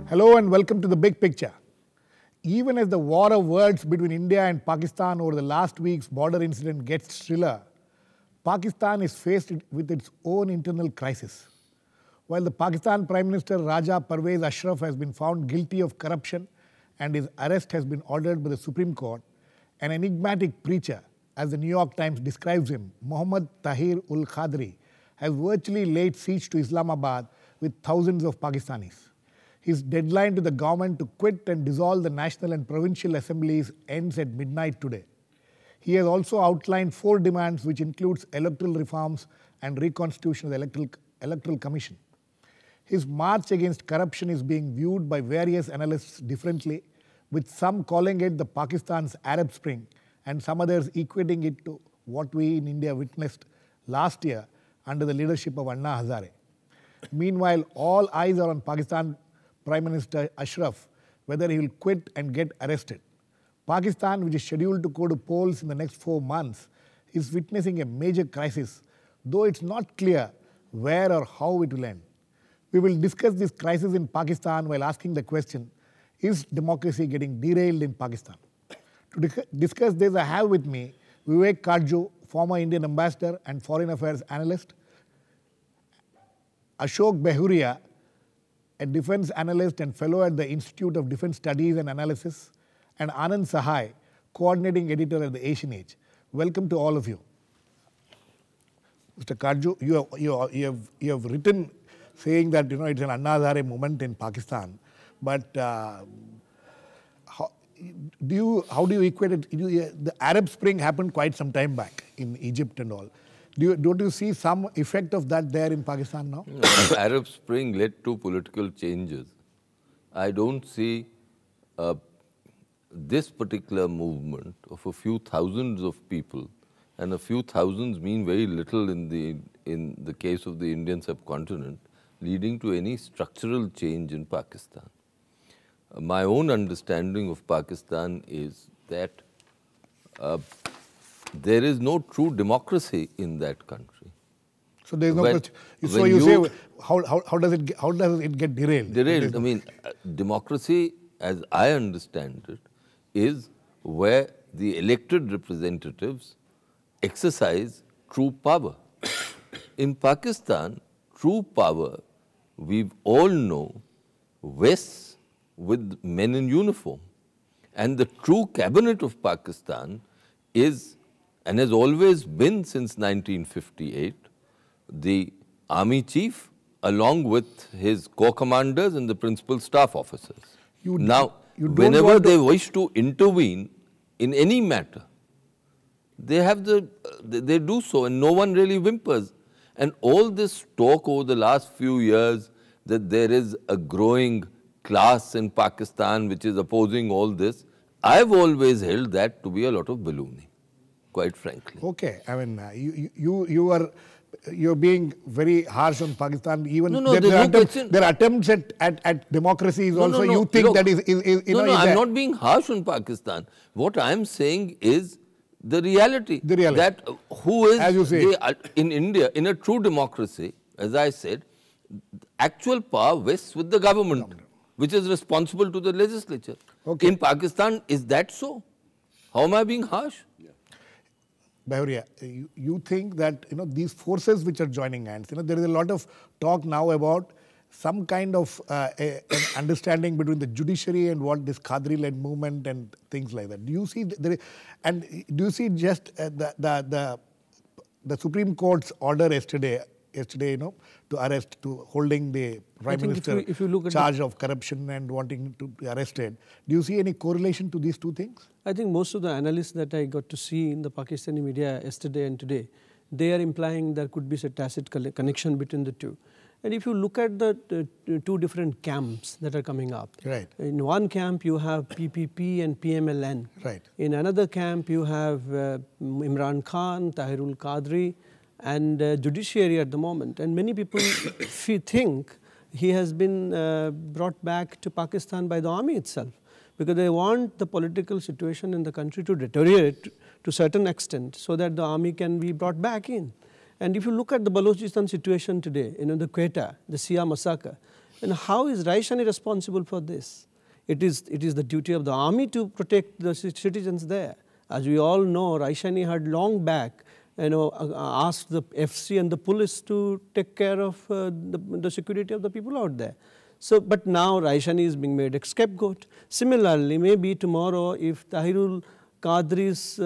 Hello and welcome to the big picture. Even as the war of words between India and Pakistan over the last week's border incident gets shriller, Pakistan is faced with its own internal crisis. While the Pakistan Prime Minister Raja Pervez Ashraf has been found guilty of corruption and his arrest has been ordered by the Supreme Court, an enigmatic preacher, as the New York Times describes him, Mohammad Tahir-ul-Qadri, has virtually laid siege to Islamabad with thousands of Pakistanis. His deadline to the government to quit and dissolve the national and provincial assemblies ends at midnight today. He has also outlined 4 demands which includes electoral reforms and reconstitution of the Electoral Commission. His march against corruption is being viewed by various analysts differently, with some calling it the Pakistan's Arab Spring and some others equating it to what we in India witnessed last year under the leadership of Anna Hazare. Meanwhile, all eyes are on Pakistan Prime Minister Ashraf, whether he will quit and get arrested. Pakistan, which is scheduled to go to polls in the next 4 months, is witnessing a major crisis, though it's not clear where or how it will end. We will discuss this crisis in Pakistan while asking the question, is democracy getting derailed in Pakistan? To discuss this, I have with me Vivek Katju, former Indian ambassador and foreign affairs analyst, Ashok Behuria, a defense analyst and fellow at the Institute of Defense Studies and Analysis, and Anand Sahay, coordinating editor at the Asian Age. Welcome to all of you. Mr. Katju, you have written saying that it's an Anna Hazare moment in Pakistan, but how do you equate it? The Arab Spring happened quite some time back in Egypt and all. Don't you see some effect of that there in Pakistan now? Arab Spring led to political changes. I don't see this particular movement of a few thousands of people, and a few thousands mean very little in the case of the Indian subcontinent, leading to any structural change in Pakistan. My own understanding of Pakistan is that there is no true democracy in that country. So there is no question. So you say, how does it get derailed? Derailed. I mean, democracy, as I understand it, is where the elected representatives exercise true power. In Pakistan, true power, we all know, vests with men in uniform. And the true cabinet of Pakistan is, and has always been since 1958, the army chief along with his corps commanders and the principal staff officers. Whenever they wish to intervene in any matter, they do so, and no one really whimpers. And all this talk over the last few years that there is a growing class in Pakistan which is opposing all this, I've always held that to be a lot of ballooning, quite frankly. Okay, I mean, you're being very harsh on Pakistan. Even their attempts at democracy is also. You think that is I'm not being harsh on Pakistan. What I'm saying is the reality. That who is, as you say, in India, in a true democracy, as I said, actual power vests with the government, which is responsible to the legislature. Okay. In Pakistan, is that so? How am I being harsh? Behuria, you think that these forces which are joining hands, there is a lot of talk now about some kind of an understanding between the judiciary and what this Qadri-led movement and things like that. Do you see just the Supreme Court's order yesterday, to arrest, to holding the Prime Minister if you look at charge of corruption and wanting to be arrested. Do you see any correlation to these two things? I think most of the analysts that I got to see in the Pakistani media yesterday and today, they are implying there could be a tacit connection between the two. And if you look at the 2 different camps that are coming up, right. In one camp you have PPP and PML-N. Right. In another camp you have Imran Khan, Tahir-ul-Qadri, and judiciary at the moment. And many people think he has been brought back to Pakistan by the army itself, because they want the political situation in the country to deteriorate to a certain extent so that the army can be brought back in. And if you look at the Balochistan situation today, the Quetta, the Sia massacre, And how is Raishani responsible for this? It is the duty of the army to protect the citizens there. As we all know, Raishani had long back asked the FC and the police to take care of the security of the people out there. So, but now Raishani is being made a scapegoat. Similarly, maybe tomorrow if Tahirul Qadri's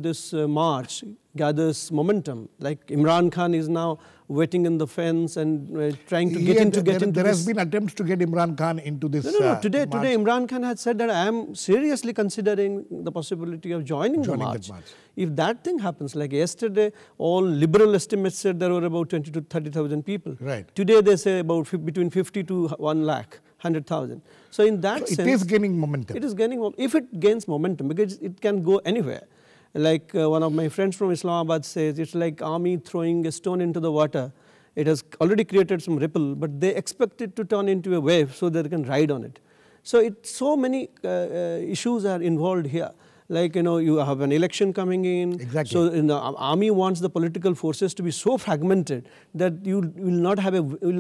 this march gathers momentum, like Imran Khan is now waiting in the fence and trying to get into this. There has been attempts to get Imran Khan into this. No. Today Imran Khan had said that I am seriously considering the possibility of joining the march. If that thing happens, like yesterday, all liberal estimates said there were about 20 to 30,000 people. Right. Today they say about between 50 to 1 lakh. 100,000. So in that sense, it is gaining momentum. It is gaining. If it gains momentum, because it can go anywhere. Like one of my friends from Islamabad says, it's like army throwing a stone into the water. It has already created some ripple, but they expect it to turn into a wave so they can ride on it. So so many issues are involved here. Like, you have an election coming in. Exactly. So the army wants the political forces to be so fragmented that you will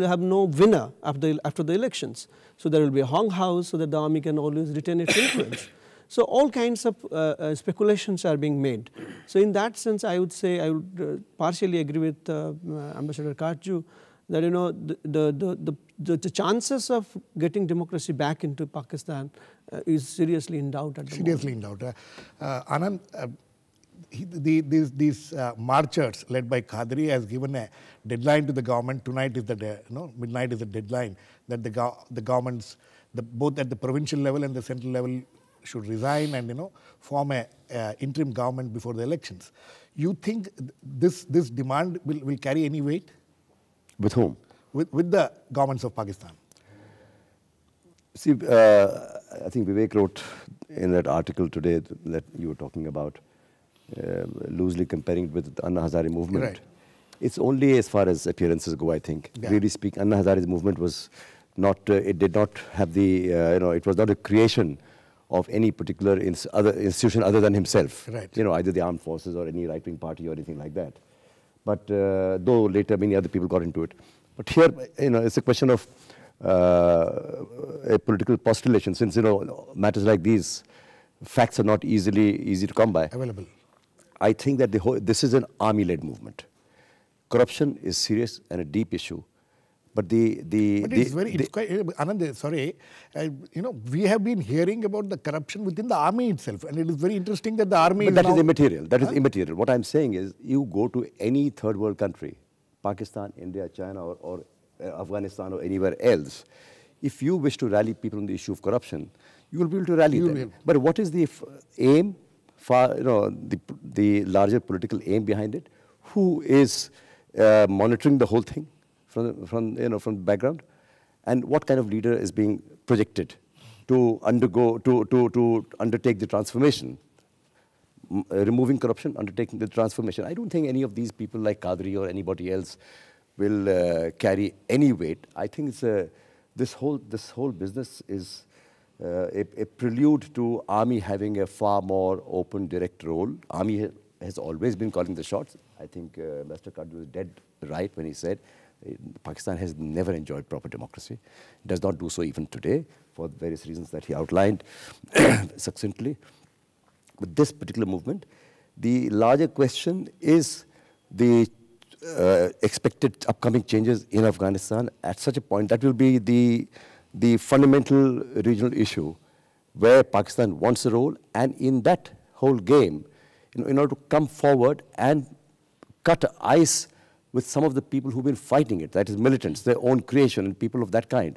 have no winner after the elections. So there will be a hung house so that the army can always retain its influence. So all kinds of speculations are being made. So in that sense, I would say I would partially agree with Ambassador Katju that the chances of getting democracy back into Pakistan is seriously in doubt at the moment. Seriously in doubt. Anand, these marchers led by Qadri has given a deadline to the government. Tonight is the midnight is the deadline that the governments, both at the provincial level and the central level, should resign and form a interim government before the elections. You think this demand will carry any weight? With whom? With the governments of Pakistan. See, I think Vivek wrote in that article today that you were talking about, loosely comparing it with the Anna Hazare movement. Right. It's only as far as appearances go, I think. Yeah. Really speaking, Anna Hazare's movement was not, it did not have the, it was not a creation of any particular other institution other than himself. Right. Either the armed forces or any right-wing party or anything like that. But though later many other people got into it. But here, it's a question of a political postulation. Since, matters like these, facts are not easy to come by. Available. I think that this is an army-led movement. Corruption is serious and a deep issue. But it's quite, Anand, sorry, we have been hearing about the corruption within the army itself, and it is very interesting that the army But that is immaterial. That is immaterial. What I'm saying is, you go to any third world country, Pakistan, India, China, or Afghanistan, or anywhere else, if you wish to rally people on the issue of corruption, you will be able to rally them. But what is the aim, the larger political aim behind it? Who is monitoring the whole thing? From the background, and what kind of leader is being projected to undertake the transformation, removing corruption, undertaking the transformation. I don't think any of these people like Qadri or anybody else will carry any weight. I think it's this whole business is a prelude to army having a far more open, direct role. Army has always been calling the shots. I think Mr. Katju was dead right when he said Pakistan has never enjoyed proper democracy. It does not do so even today for various reasons that he outlined succinctly. With this particular movement, the larger question is the expected upcoming changes in Afghanistan at such a point that will be the fundamental regional issue where Pakistan wants a role, and in that whole game, in order to come forward and cut ice with some of the people who've been fighting it, that is militants, their own creation, and people of that kind.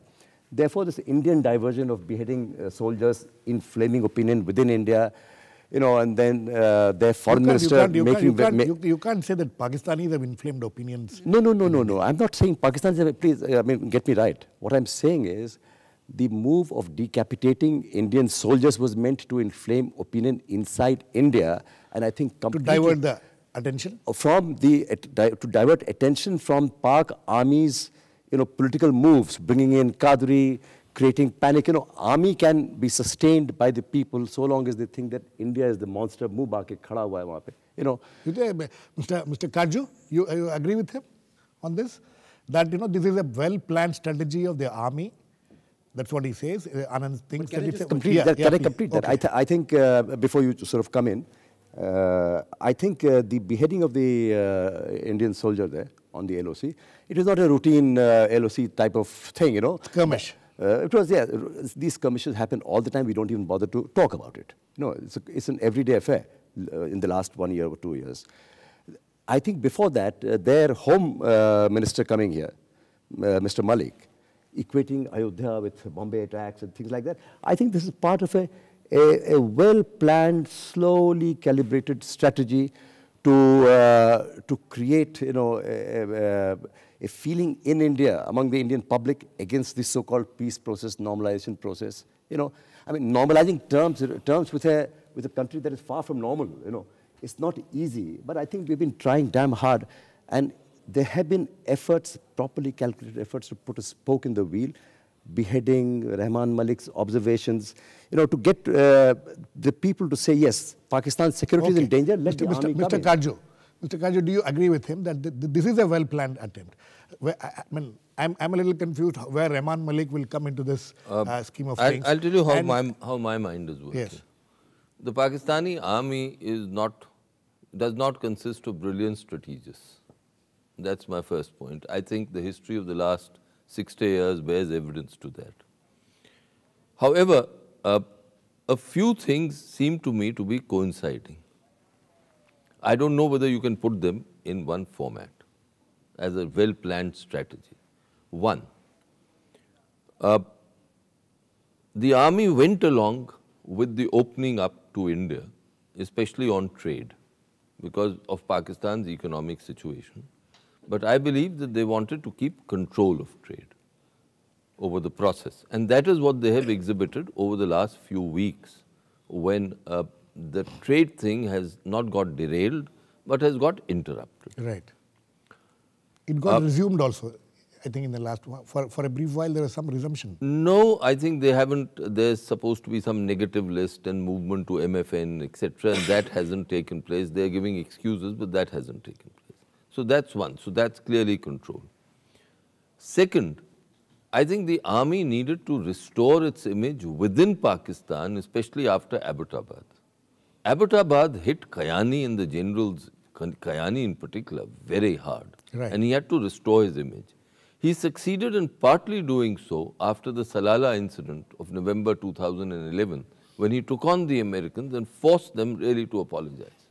Therefore, this Indian diversion of beheading soldiers, inflaming opinion within India, and then their foreign minister making... You can't say that Pakistanis have inflamed opinions. No. I'm not saying Pakistanis, please, get me right. What I'm saying is, the move of decapitating Indian soldiers was meant to inflame opinion inside India, and I think completely... To divert the attention? To divert attention from Pak Army's, political moves, bringing in Qadri, creating panic. Army can be sustained by the people so long as they think that India is the monster. Muh baake khada hua hai wahan pe. Mr. Katju, you agree with him on this? that this is a well-planned strategy of the army. That's what he says. Anand thinks that it's complete that. Can I complete that? Okay. I think before you sort of come in, I think the beheading of the Indian soldier there on the LOC, it was not a routine LOC type of thing, Skirmish. It was, yeah, these skirmishes happen all the time. We don't even bother to talk about it. It's an everyday affair in the last 1 year or 2 years. I think before that, their home minister coming here, Mr. Malik, equating Ayodhya with Bombay attacks and things like that. I think this is part of a well-planned, slowly calibrated strategy to create, a feeling in India, among the Indian public, against this so-called peace process, normalization process. I mean, normalizing terms with a country that is far from normal, it's not easy. But I think we've been trying damn hard, and there have been efforts, properly calculated efforts, to put a spoke in the wheel, beheading, Rahman Malik's observations, to get the people to say, yes, Pakistan's security is in danger, let the army come in. Mr. Katju, do you agree with him that this is a well-planned attempt? I'm a little confused where Rahman Malik will come into this scheme of things. I'll tell you how my mind is working. Yes. The Pakistani army does not consist of brilliant strategists. That's my first point. I think the history of the last 60 years bears evidence to that. However, a few things seem to me to be coinciding. I don't know whether you can put them in one format as a well-planned strategy. One, the army went along with the opening up to India, especially on trade, because of Pakistan's economic situation. But I believe that they wanted to keep control of trade over the process. And that is what they have exhibited over the last few weeks, when the trade thing has not got derailed, but has got interrupted. Right. It got resumed also, I think, in the last one. For a brief while, there was some resumption. No, I think they haven't. There's supposed to be some negative list and movement to MFN, etc., and that hasn't taken place. They're giving excuses, but that hasn't taken place. So that's one. So that's clearly controlled. Second, I think the army needed to restore its image within Pakistan, especially after Abbottabad. Abbottabad hit Kayani and the generals, Kayani in particular, very hard. Right. And he had to restore his image. He succeeded in partly doing so after the Salala incident of November 2011, when he took on the Americans and forced them really to apologize.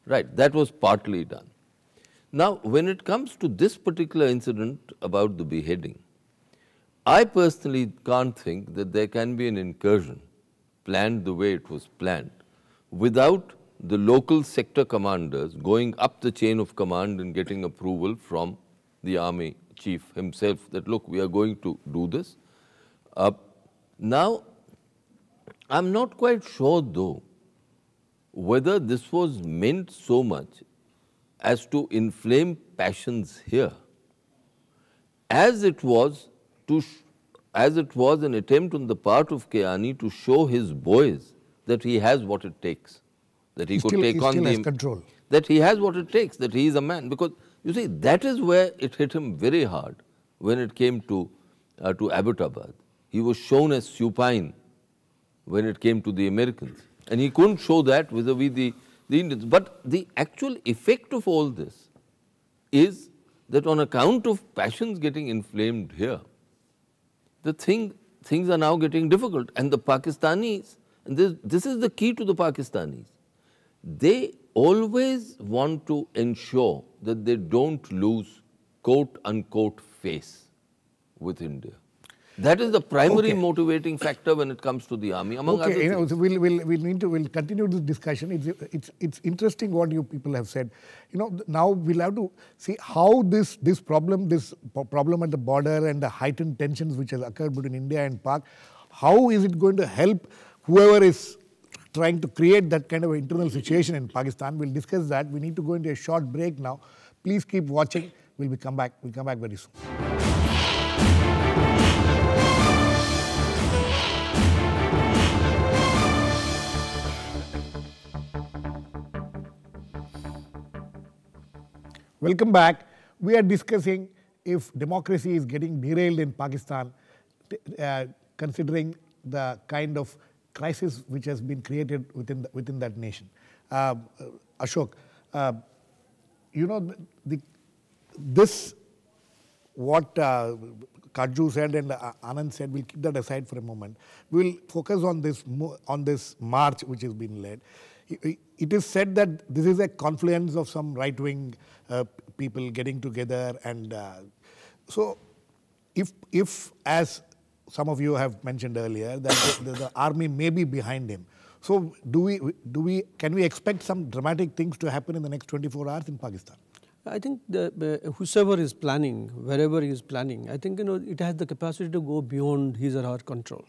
Right, that was partly done. Now, when it comes to this particular incident about the beheading, I personally can't think that there can be an incursion planned the way it was planned without the local sector commanders going up the chain of command and getting approval from the army chief himself that, look, we are going to do this. Now, I'm not quite sure though whether this was meant so much as to inflame passions here, as it was an attempt on the part of Kayani to show his boys that he has what it takes, that he could take on the control. That he has what it takes, that he is a man. Because you see, that is where it hit him very hard when it came to Abbottabad. He was shown as supine when it came to the Americans, and he couldn't show that vis-a-vis the Indians. But the actual effect of all this is that on account of passions getting inflamed here, things are now getting difficult. And the Pakistanis, and this is the key to the Pakistanis, they always want to ensure that they don't lose quote-unquote face with India. That is the primary motivating factor when it comes to the army, among other things. So we'll continue this discussion. It's interesting what you people have said. Now we'll have to see how this problem at the border and the heightened tensions which has occurred between India and Pak, how is it going to help whoever is trying to create that kind of internal situation in Pakistan? We'll discuss that. We need to go into a short break now. Please keep watching. We'll come back very soon. Welcome back. We are discussing if democracy is getting derailed in Pakistan, considering the kind of crisis which has been created within that nation. Ashok, you know, this what Katju said and Anand said, we'll keep that aside for a moment. We'll focus on this march which has been led. It is said that this is a confluence of some right-wing people getting together, and so if as some of you have mentioned earlier, that the army may be behind him. So can we expect some dramatic things to happen in the next 24 hours in Pakistan? I think whosoever is planning, wherever he is planning, I think it has the capacity to go beyond his or her control.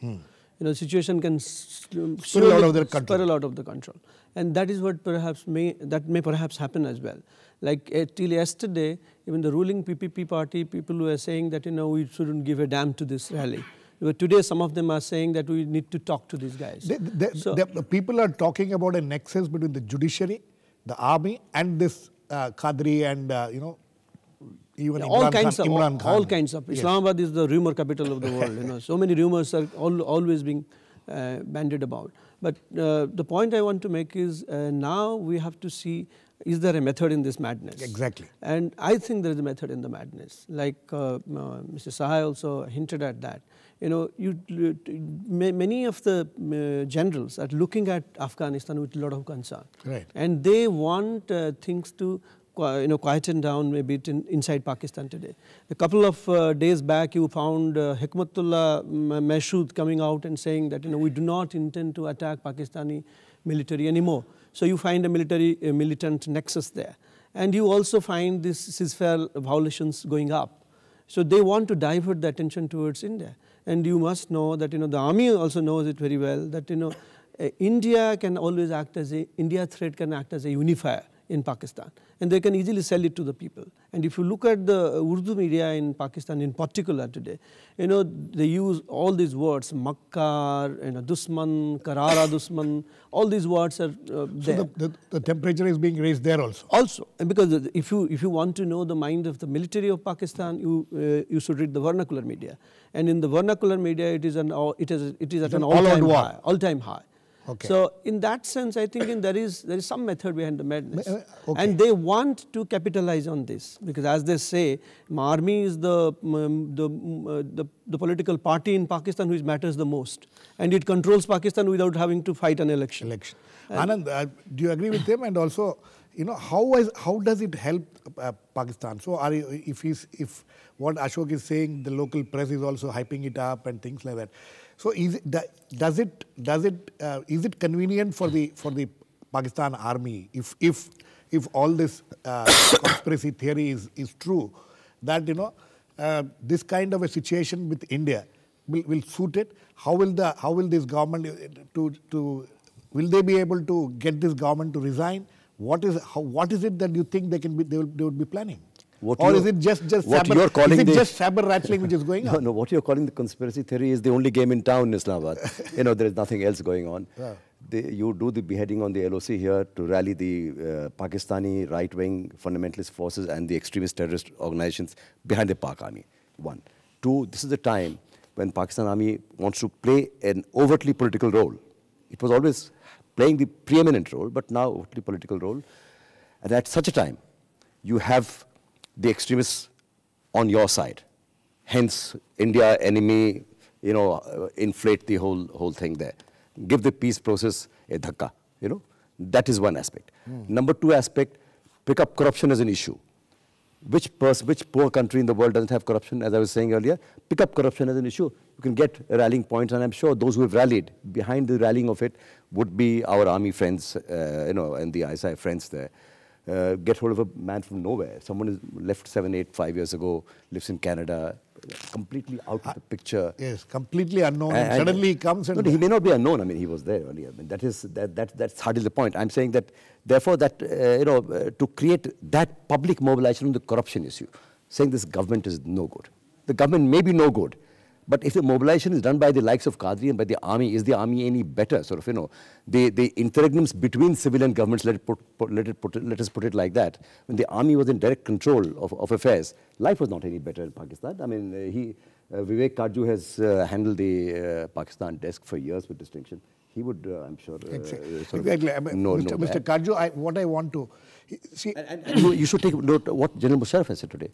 Situation can spiral out of their control. Spiral out of the control, and that is what may perhaps happen as well. Like till yesterday, even the ruling PPP party people were saying that we shouldn't give a damn to this rally. But today, some of them are saying that we need to talk to these guys. The people are talking about a nexus between the judiciary, the army, and this Qadri and even Imran Khan. All kinds of. Yes. Islamabad is the rumor capital of the world. So many rumors are always being bandied about. But the point I want to make is now we have to see, is there a method in this madness? Exactly. And I think there is a method in the madness. Like Mr. Sahay also hinted at that. Many of the generals are looking at Afghanistan with a lot of concern. Right. And they want things to quieten down maybe inside Pakistan today. A couple of days back, you found Hikmatullah Mashud coming out and saying that we do not intend to attack Pakistani military anymore. So you find a militant nexus there, and you also find these ceasefire violations going up. So they want to divert the attention towards India, and you must know that the army also knows it very well that India can always act as India threat can act as a unifier in Pakistan, and they can easily sell it to the people. And if you look at the Urdu media in Pakistan in particular today, they use all these words, Makkar, Dusman, Karara Dusman, all these words are there. So the temperature is being raised there also. Also, and because if you want to know the mind of the military of Pakistan, you should read the vernacular media, and in the vernacular media it is at an all-time high. Okay. So in that sense, I think there is some method behind the madness, and they want to capitalize on this because, as they say, army is the political party in Pakistan which matters the most, and it controls Pakistan without having to fight an election. Anand, do you agree with him? And also, how does it help Pakistan? So, if what Ashok is saying, the local press is also hyping it up and things like that. So, is it convenient for the Pakistan army if all this conspiracy theory is true, that this kind of a situation with India will suit it? How will this government will they be able to get this government to resign? What is it that you think they would be planning? Or is it just saber rattling which is going on? No, what you're calling the conspiracy theory is the only game in town in Islamabad. There is nothing else going on. Yeah. You do the beheading on the LOC here to rally the Pakistani right-wing fundamentalist forces and the extremist terrorist organizations behind the Pak army. 1. 2, this is the time when Pakistan army wants to play an overtly political role. It was always playing the preeminent role, but now overtly political role. And at such a time, you have the extremists on your side. Hence, India enemy, inflate the whole thing there. Give the peace process a dhakka, That is one aspect. Number 2 aspect, pick up corruption as an issue. Which poor country in the world doesn't have corruption? As I was saying earlier, pick up corruption as an issue. You can get rallying points, and I'm sure those who have rallied, behind the rallying of it, would be our army friends, and the IDSA friends there. Get hold of a man from nowhere. Someone is left 5 years ago, lives in Canada, completely out of the picture. Yes, completely unknown. And suddenly he comes and... No, he may not be unknown. I mean, he was there earlier. I mean, that's hardly the point. I'm saying that, therefore, that to create that public mobilization on the corruption issue, saying this government is no good. The government may be no good, But if the mobilization is done by the likes of Qadri and by the army, is the army any better? Sort of, the interregnums between civilian governments, let us put it like that. When the army was in direct control of affairs, life was not any better in Pakistan. I mean, Vivek Katju has handled the Pakistan desk for years with distinction. He would, I'm sure, exactly. Mr. Katju, what I want to see, and you should take note of what General Musharraf has said today,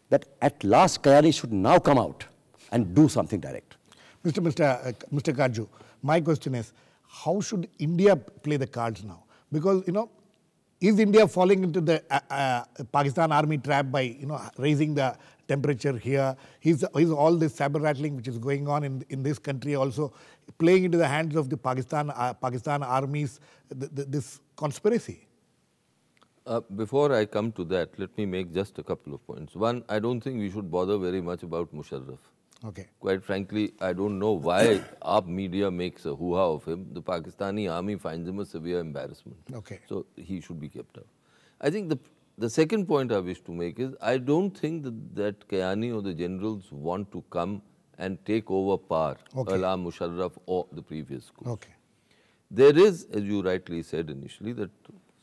that at last Kayani should now come out and do something direct. Mr. Katju, my question is, how should India play the cards now? Because, is India falling into the Pakistan army trap by, raising the temperature here? Is all this saber rattling which is going on in this country also playing into the hands of the Pakistan armies, this conspiracy? Before I come to that, let me make just a couple of points. One, I don't think we should bother very much about Musharraf. Okay. Quite frankly, I don't know why our media makes a hoo-ha of him. The Pakistani army finds him a severe embarrassment. Okay. So he should be kept out. I think the second point I wish to make is, I don't think that Kayani or the generals want to come and take over power, okay, a la Musharraf or the previous coup. Okay. There is, as you rightly said initially, that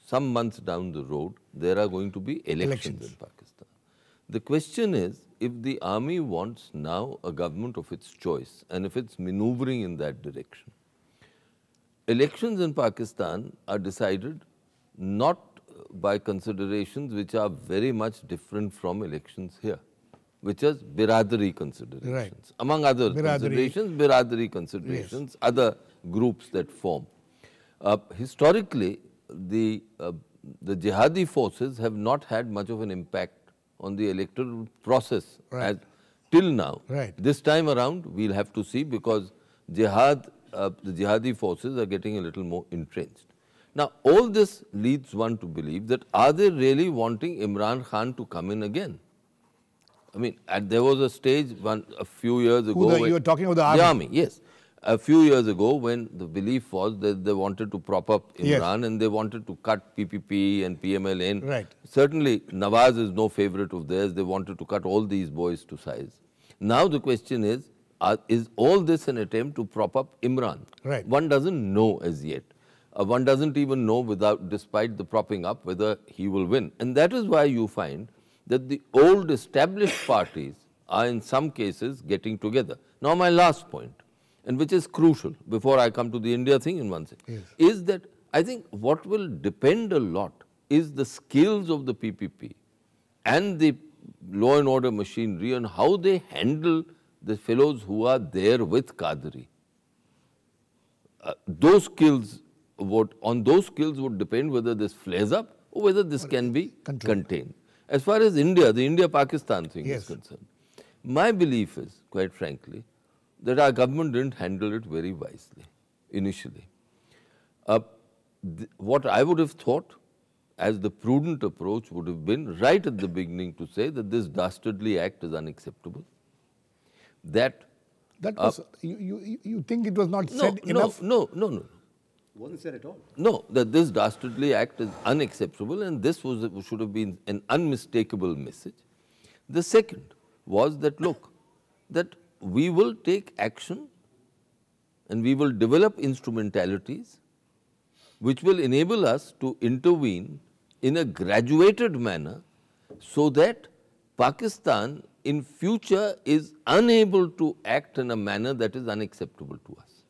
some months down the road, there are going to be elections in Pakistan. The question is, if the army wants now a government of its choice, and if it's maneuvering in that direction, elections in Pakistan are decided not by considerations which are very much different from elections here, which is biradari considerations. Right. Among other Biradari. biradari considerations, yes, other groups that form. Historically, the jihadi forces have not had much of an impact on the electoral process, right, as till now. Right. This time around, we'll have to see, because the jihadi forces are getting a little more entrenched. Now, all this leads one to believe that, are they really wanting Imran Khan to come in again? I mean, there was a stage a few years ago. You were talking about the army? The army, yes. A few years ago, when the belief was that they wanted to prop up Imran, yes, and they wanted to cut PPP and PML-N. Right. Certainly, Nawaz is no favorite of theirs. They wanted to cut all these boys to size. Now the question is all this an attempt to prop up Imran? Right. One doesn't know as yet. One doesn't even know, despite the propping up, whether he will win. And that is why you find that the old established parties are in some cases getting together. Now, my last point, and which is crucial before I come to the India thing in one second, yes, is that I think what will depend a lot is the skills of the PPP and the law and order machinery and how they handle the fellows who are there with Qadri. Those skills would depend whether this flares up or whether this can be contained. As far as India, the India-Pakistan thing, yes, is concerned, my belief is, quite frankly, that our government didn't handle it very wisely initially. What I would have thought as the prudent approach would have been right at the beginning to say that this dastardly act is unacceptable. That was, you think it was not said enough? No. Wasn't said at all. No, that this dastardly act is unacceptable, and this should have been an unmistakable message. The second was that, look, that we will take action and we will develop instrumentalities which will enable us to intervene in a graduated manner so that Pakistan in future is unable to act in a manner that is unacceptable to us.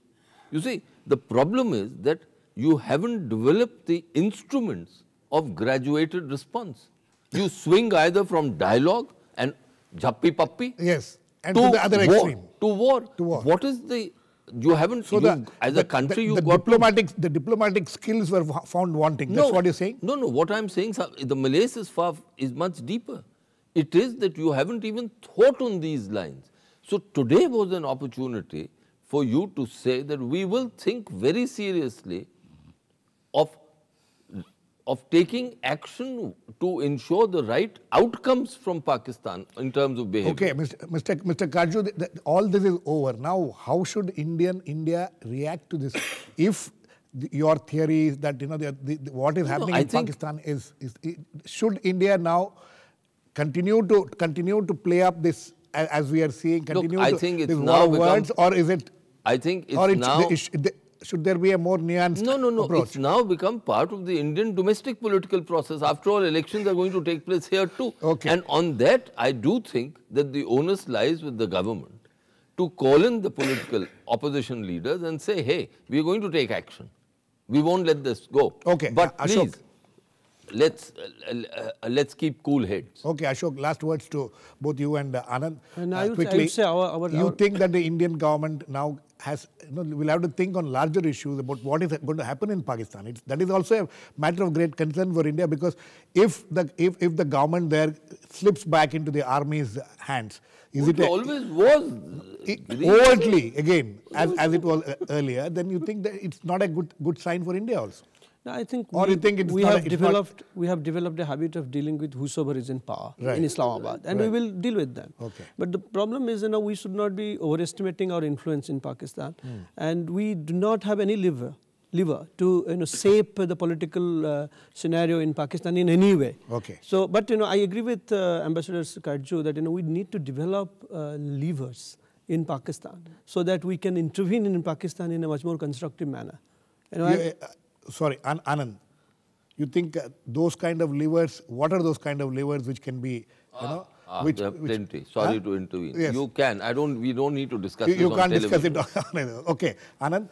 You see, the problem is that you haven't developed the instruments of graduated response. You swing either from dialogue and jappi pappi, yes, and to the other extreme. To war. What is the... You haven't... So as a country, you got... The diplomatic skills were found wanting. That's what you're saying? No. What I'm saying, the malaise is much deeper. It is that you haven't even thought on these lines. So today was an opportunity for you to say that we will think very seriously of taking action to ensure the right outcomes from Pakistan in terms of behavior. Okay, Mr. Katju, all this is over. Now, how should India react to this? If your theory is that what is happening in Pakistan is should India now continue to play up this as we are seeing, continue I to think it's this now war of words, or is it? I think it's Or now... should there be a more nuanced No. approach? It's now become part of the Indian domestic political process. After all, elections are going to take place here too. Okay. And on that, I do think that the onus lies with the government to call in the political opposition leaders and say, hey, we are going to take action. We won't let this go. Okay. But Ashok. please, let's keep cool heads. Okay, Ashok, last words to both you and Anand. And I would quickly, say you think that the Indian government now has, will have to think on larger issues about what is going to happen in Pakistan. That is also a matter of great concern for India, because if the government there slips back into the army's hands, it always was overtly again as it was earlier, then you think that it's not a good sign for India also. No, I think we have developed a habit of dealing with whosoever is in power in Islamabad, and we will deal with them. Okay. But the problem is, we should not be overestimating our influence in Pakistan, and we do not have any lever to shape the political scenario in Pakistan in any way. Okay. So, but I agree with Ambassador Katju that we need to develop levers in Pakistan so that we can intervene in Pakistan in a much more constructive manner. Sorry, Anand, you think those kind of levers, what are those kind of levers which can be, there are plenty. Sorry to intervene. Yes. You can. We don't need to discuss this you on can't television. discuss it. Okay, Anand,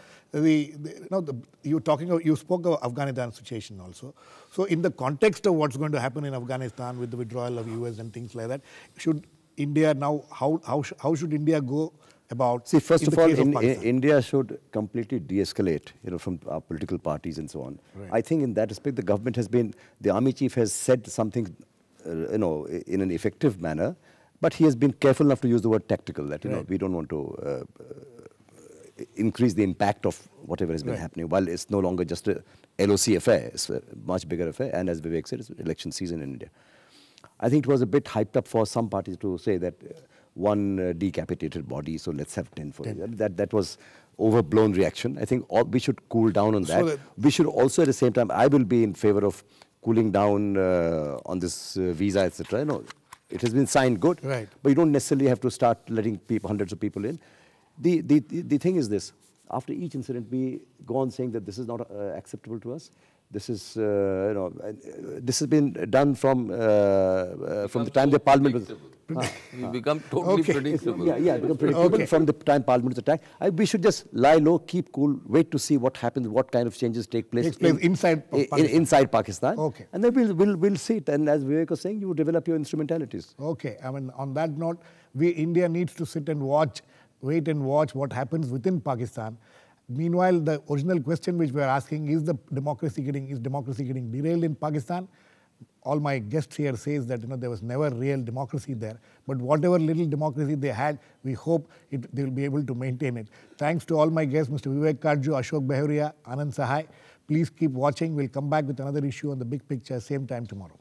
you spoke of Afghanistan situation also. So in the context of what's going to happen in Afghanistan with the withdrawal of US and things like that, should India now, how should India go about? See, first of all, India should completely de-escalate, from our political parties and so on. Right. I think in that respect, the government has been, the army chief has said something, in an effective manner, but he has been careful enough to use the word tactical, that, we don't want to increase the impact of whatever has been happening, while it's no longer just a LOC affair, it's a much bigger affair, and as Vivek said, it's election season in India. I think it was a bit hyped up for some parties to say that one decapitated body, so let's have 10 for it. That was overblown reaction. I think we should cool down on that. We should also, at the same time, I will be in favor of cooling down on this visa, etc. It has been signed, good, but you don't necessarily have to start letting hundreds of people in. The thing is this: after each incident, we go on saying that this is not acceptable to us. This is, this has been done from the time the parliament was. You become totally predictable. Yeah, become predictable from the time parliament was attacked. We should just lie low, keep cool, wait to see what happens, what kind of changes take place inside Pakistan. Inside Pakistan. Okay. And then we'll see it. And as Vivek was saying, you develop your instrumentalities. Okay. I mean, on that note, India needs to sit and wait and watch what happens within Pakistan. Meanwhile, the original question which we are asking is democracy getting derailed in Pakistan? All my guests here says that there was never real democracy there. But whatever little democracy they had, we hope they will be able to maintain it. Thanks to all my guests, Mr. Vivek Katju, Ashok Behuria, Anand Sahay. Please keep watching. We'll come back with another issue on the big picture, same time tomorrow.